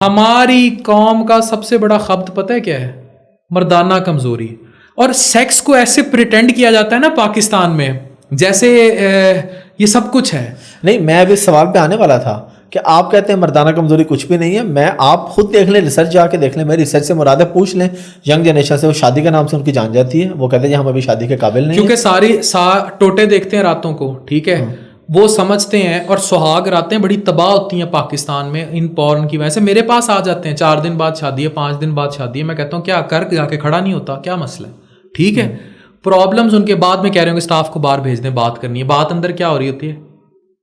हमारी कौम का सबसे बड़ा खब्त पता है क्या है? मर्दाना कमजोरी। और सेक्स को ऐसे प्रिटेंड किया जाता है ना पाकिस्तान में, जैसे ये सब कुछ है। नहीं, मैं अभी सवाल पे आने वाला था कि आप कहते हैं मर्दाना कमजोरी कुछ भी नहीं है। मैं आप खुद देख लें, रिसर्च जाके देख लें। मैं रिसर्च से मुराद है, पूछ लें यंग जनरेशन से, वो शादी के नाम से उनकी जान जाती है। वो कहते हैं हम अभी शादी के काबिल नहीं क्योंकि सारी टोटे देखते हैं रातों को, ठीक है, वो समझते हैं। और सुहाग रातें बड़ी तबाह होती हैं पाकिस्तान में इन पॉर्न की वजह से। मेरे पास आ जाते हैं 4 दिन बाद शादी है, 5 दिन बाद शादी है। मैं कहता हूँ क्या कर जाके खड़ा नहीं होता, क्या मसला है? ठीक है, प्रॉब्लम्स उनके बाद में कह रहे होंगे स्टाफ को बाहर भेज दें, बात करनी है। बात अंदर क्या हो रही होती है?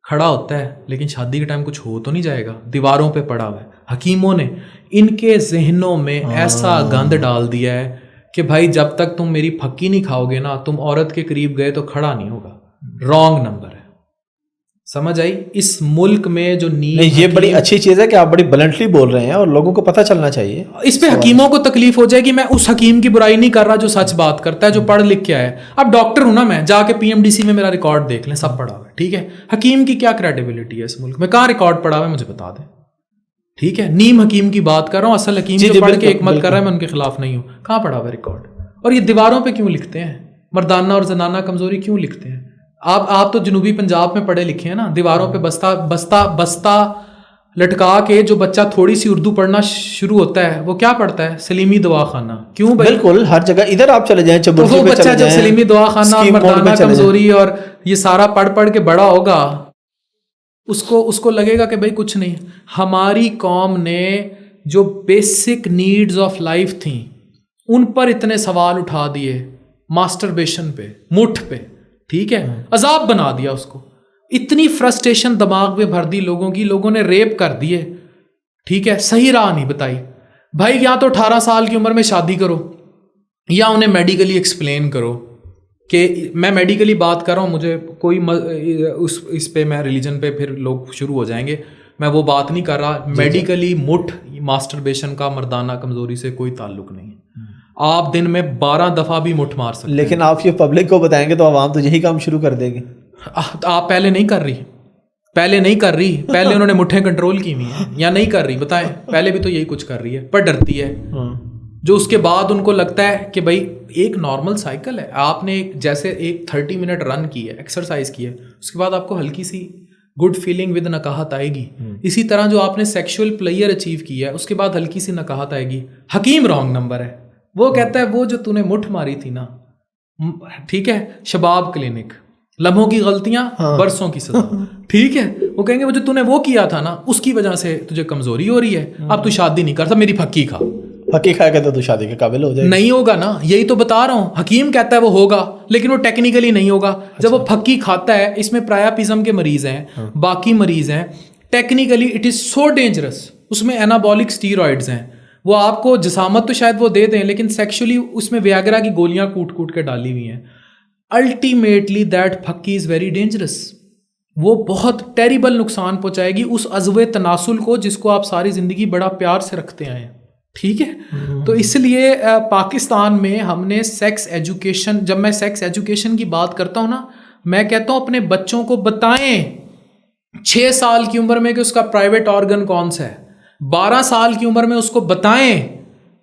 खड़ा होता है, लेकिन शादी के टाइम कुछ हो तो नहीं जाएगा, दीवारों पे पड़ा हुआ है। हकीमों ने इनके जहनों में ऐसा गंद डाल दिया है कि भाई जब तक तुम मेरी फक्की नहीं खाओगे ना, तुम औरत के करीब गए तो खड़ा नहीं होगा। रॉन्ग नंबर है। समझ आई? इस मुल्क में जो नींद, ये बड़ी अच्छी चीज़ है कि आप बड़ी ब्लंटली बोल रहे हैं और लोगों को पता चलना चाहिए। इस पे हकीमों को तकलीफ हो जाएगी। मैं उस हकीम की बुराई नहीं कर रहा जो सच बात करता है, जो पढ़ लिख के आया है। अब डॉक्टर हूं ना मैं, जाके पीएमडीसी में मेरा रिकॉर्ड देख लें, सब पढ़ा हुआ है, ठीक है। हकीम की क्या क्रेडिबिलिटी है इस मुल्क में? कहाँ रिकॉर्ड पढ़ा हुआ है, मुझे बता दें, ठीक है। नीम हकीम की बात कर रहा हूँ, असल हकीम जो पढ़ के एक मत कर रहा है, मैं उनके खिलाफ नहीं हूँ। कहाँ पढ़ा हुआ है रिकॉर्ड? और ये दीवारों पे क्यों लिखते हैं? मर्दाना और जनाना कमजोरी क्यों लिखते हैं? आप तो जनूबी पंजाब में पढ़े लिखे हैं ना। दीवारों पे बस्ता लटका के जो बच्चा थोड़ी सी उर्दू पढ़ना शुरू होता है, वो क्या पढ़ता है? सलीमी दवाखाना। क्यों भाई? बिल्कुल, हर जगह इधर आप चले जाएं, तो वो बच्चा जब सलीमी दवाखाना और मर्दाना कमजोरी और ये सारा पढ़ पढ़ के बड़ा होगा, उसको लगेगा कि भाई कुछ नहीं। हमारी कौम ने जो बेसिक नीड्स ऑफ लाइफ थी उन पर इतने सवाल उठा दिए, मास्टरबेशन पे, मुठ पे, ठीक है, अजाब बना दिया उसको। इतनी फ्रस्ट्रेशन दिमाग में भर दी लोगों की, लोगों ने रेप कर दिए, ठीक है, सही राह नहीं बताई। भाई या तो 18 साल की उम्र में शादी करो, या उन्हें मेडिकली एक्सप्लेन करो कि मैं मेडिकली बात कर रहा हूँ, मुझे कोई इस पे मैं रिलीजन पे फिर लोग शुरू हो जाएंगे, मैं वो बात नहीं कर रहा। मेडिकली मुठ मास्टरबेशन का मरदाना कमजोरी से कोई ताल्लुक नहीं है। आप दिन में 12 दफा भी मुठ मार सकते हैं। लेकिन आप ये पब्लिक को बताएंगे तो आवाम तो यही काम शुरू कर देगी। आप पहले नहीं कर रही, पहले उन्होंने मुठ्ठें कंट्रोल की हुई हैं, या नहीं कर रही? बताएं, पहले भी तो यही कुछ कर रही है, पर डरती है। जो उसके बाद उनको लगता है कि भाई एक नॉर्मल साइकिल है। आपने जैसे एक 30 मिनट रन की है, एक्सरसाइज की है, उसके बाद आपको हल्की सी गुड फीलिंग विद नकाहत आएगी। इसी तरह जो आपने सेक्सुअल प्लेयर अचीव किया है, उसके बाद हल्की सी नकाहत आएगी। हकीम रॉन्ग नंबर है। वो कहता है वो जो तूने मुठ मारी थी ना, ठीक है, शबाब क्लिनिक, लम्हों की गलतियां, बरसों की सजा, ठीक है। वो कहेंगे वो जो तूने वो किया था ना, उसकी वजह से तुझे कमजोरी हो रही है, अब तू शादी नहीं कर सकता, मेरी फक्की खा। फक्की खाएगा तो तू शादी के काबिल हो जाएगा। नहीं होगा ना, यही तो बता रहा हूँ। हकीम कहता है वो होगा, लेकिन वो टेक्निकली नहीं होगा। जब वो फक्की खाता है, इसमें प्रायापिज्म के मरीज हैं, बाकी मरीज हैं, technically it is so dangerous. उसमें एनाबॉलिक स्टीरॉइड्स हैं, वो आपको जिसामत तो शायद वो दे दें, लेकिन सेक्सुअली उसमें वियाग्रा की गोलियां कूट कूट के डाली हुई हैं। अल्टीमेटली दैट फक्की इज वेरी डेंजरस। वो बहुत टेरिबल नुकसान पहुंचाएगी उस अज़्वे तनासुल को जिसको आप सारी जिंदगी बड़ा प्यार से रखते आए हैं, ठीक है। तो इसलिए पाकिस्तान में हमने सेक्स एजुकेशन, जब मैं सेक्स एजुकेशन की बात करता हूं ना, मैं कहता हूं अपने बच्चों को बताएं 6 साल की उम्र में कि उसका प्राइवेट ऑर्गन कौन सा है। 12 साल की उम्र में उसको बताएं,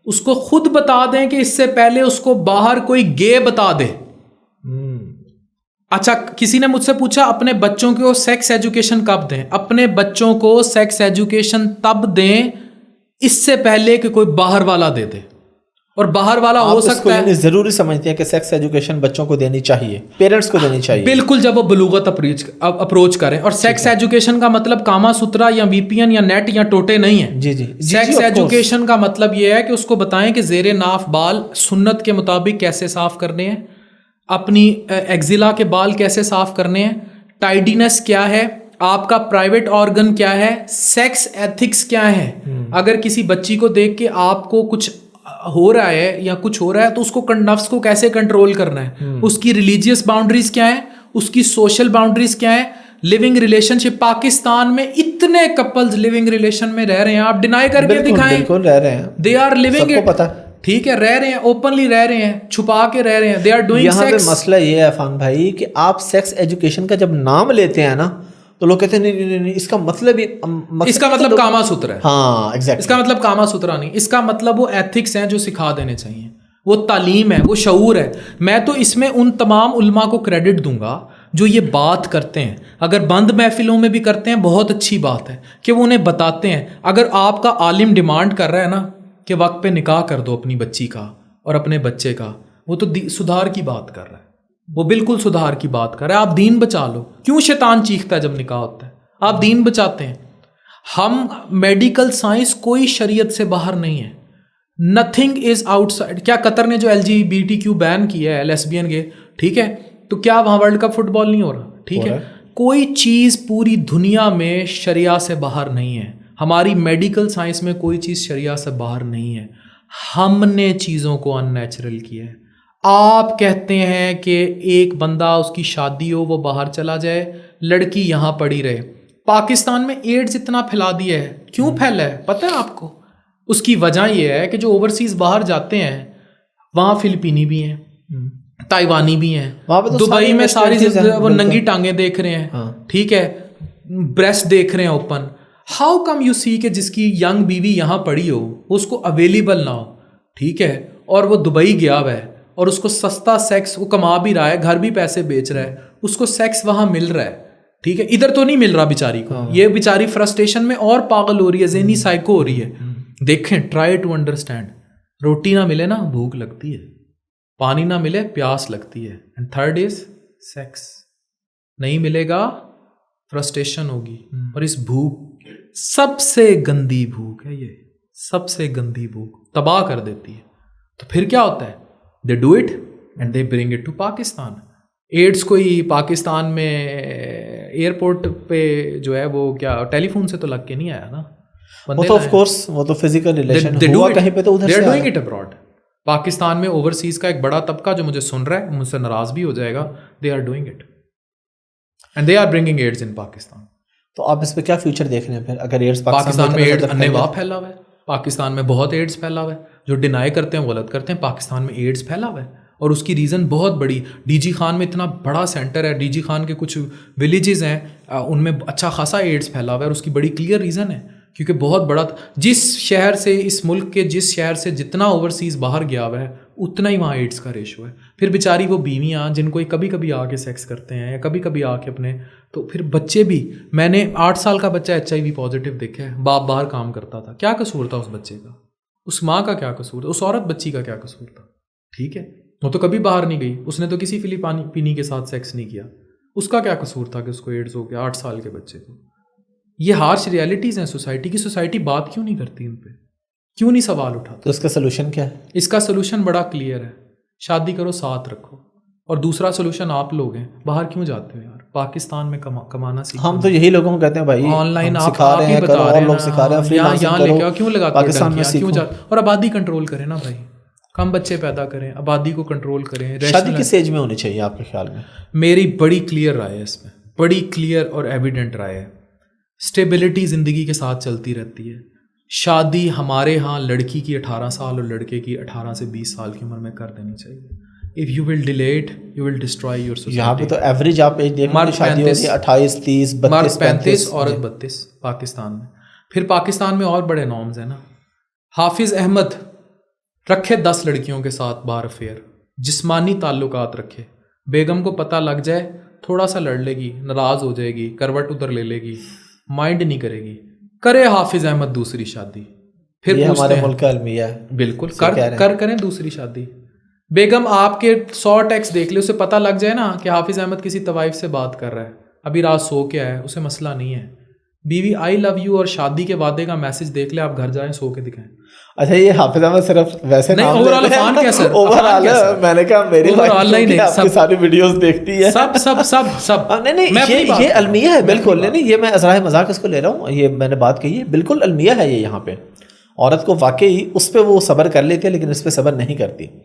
उसको खुद बता दें कि इससे पहले उसको बाहर कोई गे बता दे। अच्छा, किसी ने मुझसे पूछा अपने बच्चों को सेक्स एजुकेशन कब दें? अपने बच्चों को सेक्स एजुकेशन तब दें इससे पहले कि कोई बाहर वाला दे दे। और बाहर वाला हो सकता है, जरूरी समझते हैं कि सेक्स एजुकेशन बच्चों को देनी चाहिए, पेरेंट्स को देनी चाहिए, बिल्कुल, जब वो बलूगत अप्रोच करें। और सेक्स एजुकेशन का मतलब कामा सूत्रा या वीपीएन या नेट या टोटे नहीं है। जी जी, सेक्स एजुकेशन का मतलब ये है कि उसको बताएं कि जेरे नाफ बाल सुन्नत के मुताबिक कैसे साफ करने हैं, अपनी एक्जिला के बाल कैसे साफ करने हैं, टाइडीनेस क्या है, आपका प्राइवेट ऑर्गन क्या है, सेक्स एथिक्स क्या है। अगर किसी बच्ची को देख के आपको कुछ हो रहा है या कुछ हो रहा है तो उसको नफ्स को कैसे कंट्रोल करना है, उसकी रिलीजियस बाउंड्रीज क्या है, उसकी सोशल बाउंड्रीज क्या है, लिविंग रिलेशनशिप। पाकिस्तान में इतने कपल्स लिविंग रिलेशन में रह रहे हैं, आप डिनाई करके दिखाएं, बिल्कुल रह रहे हैं, दे आर लिविंग इट, पता, ठीक है, रह रहे हैं, ओपनली रह रहे हैं, छुपा के रह रहे हैं, दे आर डूइंग सेक्स। यहाँ पे मसला ये है अफान भाई कि आप सेक्स एजुकेशन का जब नाम लेते हैं ना, तो लोग कहते हैं नहीं, इसका मतलब इसका मतलब कामा सूत्र है। हाँ एग्जैक्टली, इसका मतलब कामा सूत्रा नहीं, इसका मतलब वो एथिक्स हैं जो सिखा देने चाहिए, वो तालीम है, वो शऊर है। मैं तो इसमें उन तमाम उल्मा को क्रेडिट दूंगा जो ये बात करते हैं, अगर बंद महफिलों में भी करते हैं बहुत अच्छी बात है कि वो उन्हें बताते हैं। अगर आपका आलिम डिमांड कर रहा है ना कि वक्त पे निकाह कर दो अपनी बच्ची का और अपने बच्चे का, वो तो सुधार की बात कर रहा है, वो बिल्कुल सुधार की बात कर रहा है। आप दीन बचा लो। क्यों शैतान चीखता है जब निकाह होता है? आप दीन बचाते हैं। हम मेडिकल साइंस कोई शरीयत से बाहर नहीं है, नथिंग इज आउटसाइड। क्या कतर ने जो LGBTQ बैन किया है, लेस्बियन के, ठीक है, तो क्या वहां वर्ल्ड कप फुटबॉल नहीं हो रहा? ठीक है, कोई चीज पूरी दुनिया में शरिया से बाहर नहीं है। हमारी मेडिकल साइंस में कोई चीज शरिया से बाहर नहीं है। हमने चीजों को अननेचुरल किया है। आप कहते हैं कि एक बंदा, उसकी शादी हो, वो बाहर चला जाए, लड़की यहां पड़ी रहे। पाकिस्तान में एड्स इतना फैला दिया है, क्यों फैला है पता है आपको? उसकी वजह यह है कि जो ओवरसीज बाहर जाते हैं वहाँ फिलिपीनी भी हैं, ताइवानी भी हैं, तो दुबई में सारी वो नंगी टांगे देख रहे हैं, हाँ। ठीक है, ब्रेस्ट देख रहे हैं open. How come you see कि जिसकी यंग बीवी यहाँ पड़ी हो, उसको अवेलेबल ना हो, ठीक है, और वो दुबई गया हुआ है और उसको सस्ता सेक्स, वो कमा भी रहा है, घर भी पैसे बेच रहा है, उसको सेक्स वहाँ मिल रहा है, ठीक है, इधर तो नहीं मिल रहा बेचारी को। हाँ। ये बेचारी फ्रस्ट्रेशन में और पागल हो रही है, ज़हनी साइको हो रही है। देखें, ट्राई टू अंडरस्टैंड। रोटी ना मिले ना भूख लगती है, पानी ना मिले प्यास लगती है, एंड थर्ड इज सेक्स। नहीं मिलेगा फ्रस्ट्रेशन होगी। और इस भूख, सबसे गंदी भूख है ये, सबसे गंदी भूख, तबाह कर देती है। तो फिर क्या होता है? They do it and they bring it to Pakistan. एड्स कोई पाकिस्तान में एयरपोर्ट पे जो है वो क्या टेलीफोन से तो लग के नहीं आया ना, वो तो ऑफ कोर्स वो तो फिजिकल रिलेशन हुआ कहीं पे, तो उधर से डूइंग इट अब्रॉड। पाकिस्तान में ओवरसीज का एक बड़ा तबका जो मुझे सुन रहा है, मुझसे नाराज भी हो जाएगा, they are doing it and they are bringing aids in Pakistan. तो आप इस पे क्या फ्यूचर देख रहे हैं फिर, अगर एड्स पाकिस्तान में एड्स अन्नेवाह फैला हुआ है, पाकिस्तान में बहुत एड्स फैला हुआ है, जो डिनाई करते हैं गलत करते हैं। पाकिस्तान में एड्स फैला हुआ है और उसकी रीज़न बहुत बड़ी, डीजी खान में इतना बड़ा सेंटर है, डीजी खान के कुछ विलेजेस हैं उनमें अच्छा खासा एड्स फैला हुआ है, और उसकी बड़ी क्लियर रीज़न है क्योंकि बहुत बड़ा, जिस शहर से, इस मुल्क के जिस शहर से जितना ओवरसीज़ बाहर गया हुआ है उतना ही वहाँ एड्स का रेशो है। फिर बेचारी वो बीवियाँ जिनको कभी कभी आके सेक्स करते हैं या कभी कभी आके अपने, तो फिर बच्चे भी, मैंने 8 साल का बच्चा HIV पॉजिटिव देखा है, बाप बाहर काम करता था, क्या कसूर था उस बच्चे का? उस माँ का क्या कसूर था? उस औरत बच्ची का क्या कसूर था? ठीक है, वो तो कभी बाहर नहीं गई, उसने तो किसी फिलिपीनी के साथ सेक्स नहीं किया, उसका क्या कसूर था कि उसको एड्स हो गया 8 साल के बच्चे को? ये हार्श रियलिटीज़ हैं सोसाइटी की। सोसाइटी बात क्यों नहीं करती उन पे, क्यों नहीं सवाल उठाती? तो इसका सोल्यूशन क्या है? इसका सोल्यूशन बड़ा क्लियर है, शादी करो, साथ रखो। और दूसरा सोल्यूशन आप लोग हैं, बाहर क्यों जाते हो यार, पाकिस्तान में कमाना सीखो। हम तो यही लोगों को कहते हैं भाई, ऑनलाइन आप सिखा रहे हैं, बता रहे हैं, लोग सिखा रहे हैं, यहाँ लेके आओ, क्यों लगाते हो पाकिस्तान में, क्यों जा? और आबादी कंट्रोल करें ना भाई, कम बच्चे पैदा करें, आबादी को कंट्रोल करें। शादी किस एज में होनी चाहिए आपके ख्याल में? मेरी बड़ी क्लियर राय है इसमें, बड़ी क्लियर और एविडेंट राय है। स्टेबिलिटी ज़िंदगी के साथ चलती रहती है। शादी हमारे यहाँ लड़की की 18 साल और लड़के की 18 से 20 साल की उम्र में कर देनी चाहिए। If you will delay it, you will destroy your society. यहाँ पे तो एवरेज आप एज देख लीजिए, शादी होती है 28, 30, 32, 35, औरत 32 पाकिस्तान में। फिर पाकिस्तान में और बड़े नॉर्म्स हैं ना। हाफिज़ अहमद रखे 10 लड़कियों के साथ बाहर अफेयर, जिस्मानी ताल्लुकात रखे, बेगम को पता लग जाए थोड़ा सा लड़ लेगी, नाराज़ हो जाएगी, करवट उधर ले लेगी, माइंड नहीं करेगी। करे हाफिज अहमद दूसरी शादी, फिर ये हमारे मुल्क का अलमिया है। बिल्कुल करें दूसरी शादी। बेगम आपके 100 टेक्स्ट देख ले, उसे पता लग जाए ना कि हाफिज अहमद किसी तवाइफ से बात कर रहा है, अभी रात सो के आया, उसे मसला नहीं है। बीवी आई लव यू और शादी के वादे का मैसेज देख ले, आप घर जाएं सो के दिखाएं। अच्छा, ये हाफिज अहमद सिर्फ वैसे नहीं, ओवरऑल अफान क्या सर? ओवरऑल मैंने कहा मेरी ओवरऑल नहीं, आपकी सारी वीडियोस देखती है, सब नहीं ये अलमिया है बिल्कुल। नहीं ये मैं अज़राए मजाक इसको ले रहा हूँ, ये मैंने बात कही है, बिल्कुल अलमिया है ये। यहाँ पे औरत को वाकई उस पर वो सब्र कर लेती है, लेकिन इस पर सब्र नहीं करती।